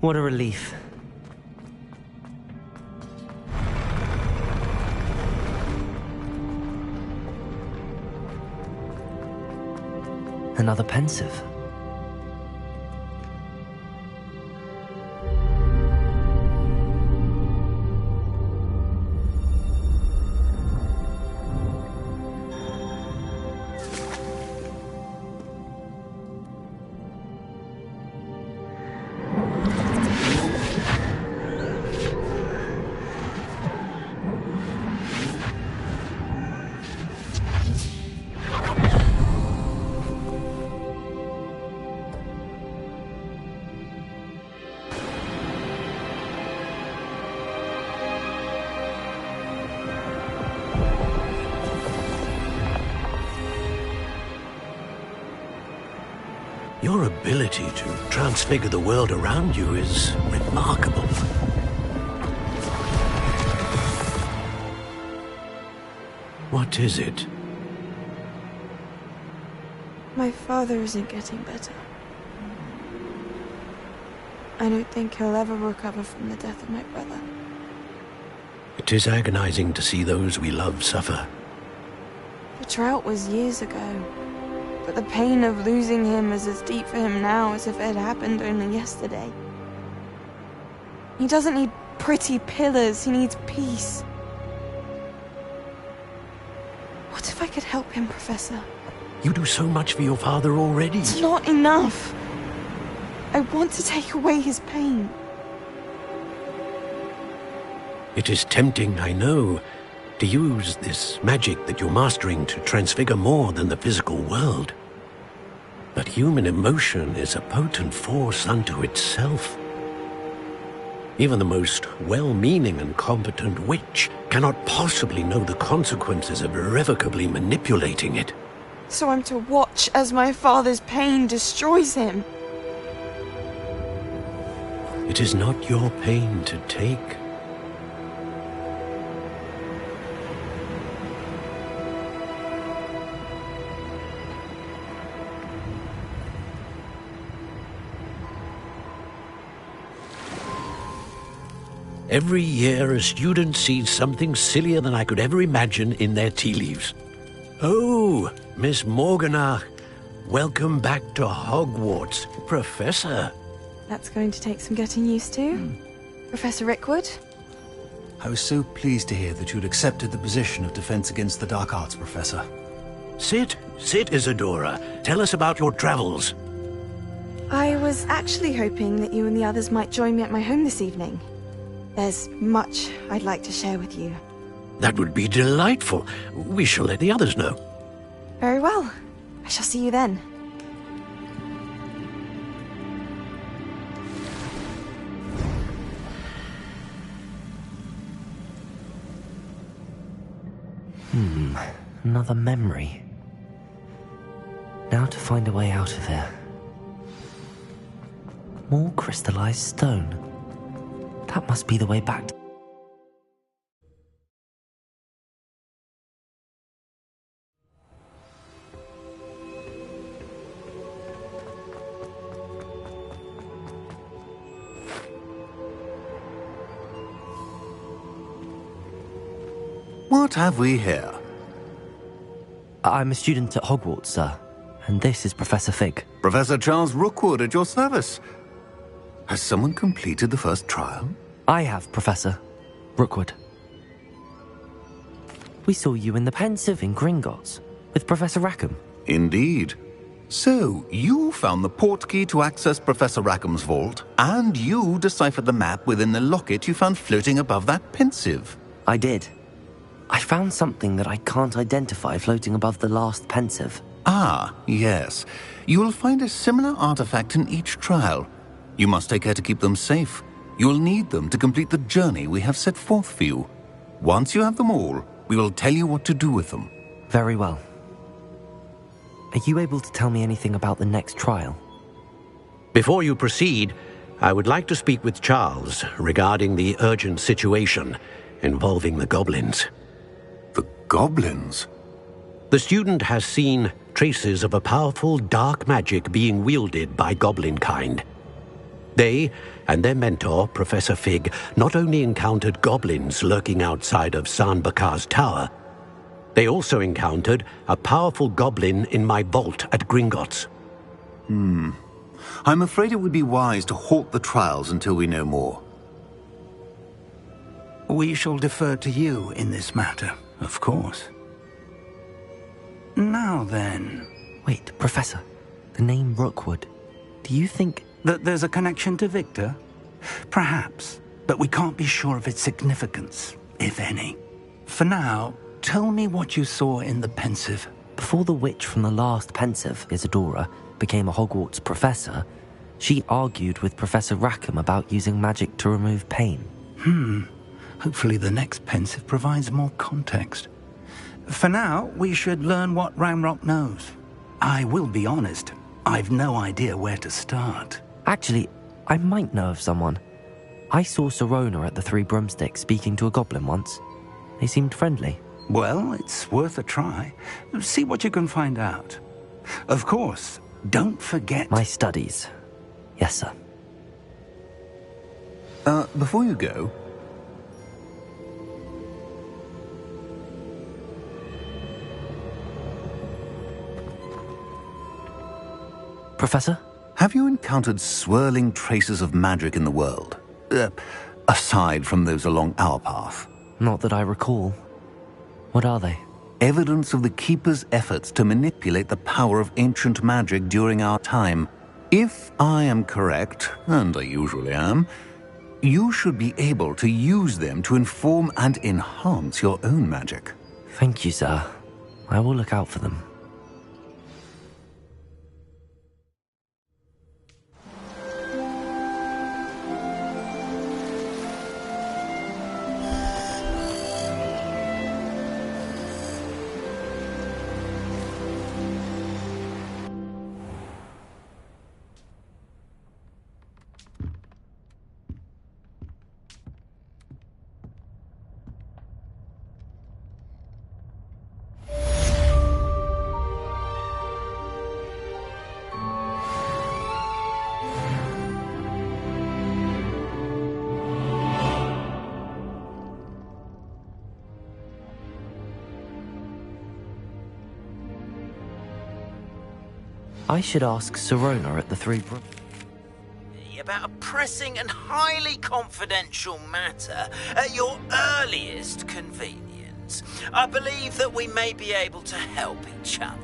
What a relief. Another pensive. Your ability to transfigure the world around you is remarkable. What is it? My father isn't getting better. I don't think he'll ever recover from the death of my brother. It is agonizing to see those we love suffer. The drought was years ago, but the pain of losing him is as deep for him now as if it had happened only yesterday. He doesn't need pretty pillars, he needs peace. What if I could help him, Professor? You do so much for your father already. It's not enough. I want to take away his pain. It is tempting, I know, to use this magic that you're mastering to transfigure more than the physical world. But human emotion is a potent force unto itself. Even the most well-meaning and competent witch cannot possibly know the consequences of irrevocably manipulating it. So I'm to watch as my father's pain destroys him. It is not your pain to take. Every year, a student sees something sillier than I could ever imagine in their tea leaves. Oh, Miss Morganach, welcome back to Hogwarts, Professor. That's going to take some getting used to. Professor Rickwood? I was so pleased to hear that you'd accepted the position of Defense Against the Dark Arts, Professor. Sit, Isadora. Tell us about your travels. I was actually hoping that you and the others might join me at my home this evening. There's much I'd like to share with you. That would be delightful. We shall let the others know. Very well. I shall see you then. Another memory. Now to find a way out of here. More crystallized stone. That must be the way back. What have we here? I'm a student at Hogwarts, sir. And this is Professor Fig. Professor Charles Rookwood at your service. Has someone completed the first trial? I have, Professor Rookwood. We saw you in the Pensive in Gringotts with Professor Rackham. Indeed. So, you found the portkey to access Professor Rackham's vault, and you deciphered the map within the locket you found floating above that Pensive. I did. I found something that I can't identify floating above the last Pensive. Ah, yes. You will find a similar artifact in each trial. You must take care to keep them safe. You will need them to complete the journey we have set forth for you. Once you have them all, we will tell you what to do with them. Very well. Are you able to tell me anything about the next trial? Before you proceed, I would like to speak with Charles regarding the urgent situation involving the goblins. The goblins? The student has seen traces of a powerful dark magic being wielded by goblin kind. They and their mentor, Professor Fig, not only encountered goblins lurking outside of San Bakar's tower, they also encountered a powerful goblin in my vault at Gringotts. I'm afraid it would be wise to halt the trials until we know more. We shall defer to you in this matter, of course. Now then... Wait, Professor. The name Rookwood. Do you think... that there's a connection to Victor? Perhaps, but we can't be sure of its significance, if any. For now, tell me what you saw in the Pensive. Before the witch from the last Pensive, Isadora, became a Hogwarts professor, she argued with Professor Rackham about using magic to remove pain. Hopefully the next Pensive provides more context. For now, we should learn what Ranrock knows. I will be honest, I've no idea where to start. Actually, I might know of someone. I saw Sirona at the Three Broomsticks speaking to a goblin once. They seemed friendly. Well, it's worth a try. See what you can find out. Of course, don't forget... My studies. Yes, sir. Before you go... Professor? Have you encountered swirling traces of magic in the world? Aside from those along our path? Not that I recall. What are they? Evidence of the Keeper's efforts to manipulate the power of ancient magic during our time. If I am correct, and I usually am, you should be able to use them to inform and enhance your own magic. Thank you, sir. I will look out for them. I should ask Sirona at the Three Broomsticks. About a pressing and highly confidential matter at your earliest convenience. I believe that we may be able to help each other.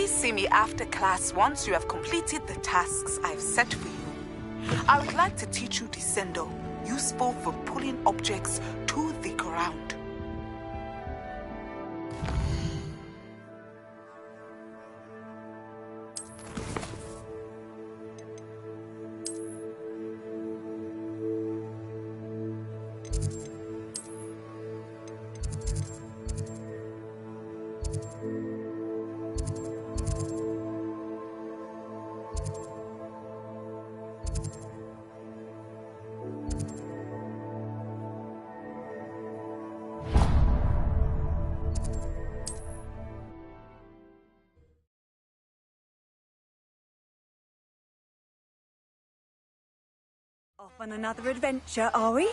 See me after class once you have completed the tasks I've set for you. I would like to teach you Descendo, useful for pulling objects to the ground. Off on another adventure, are we?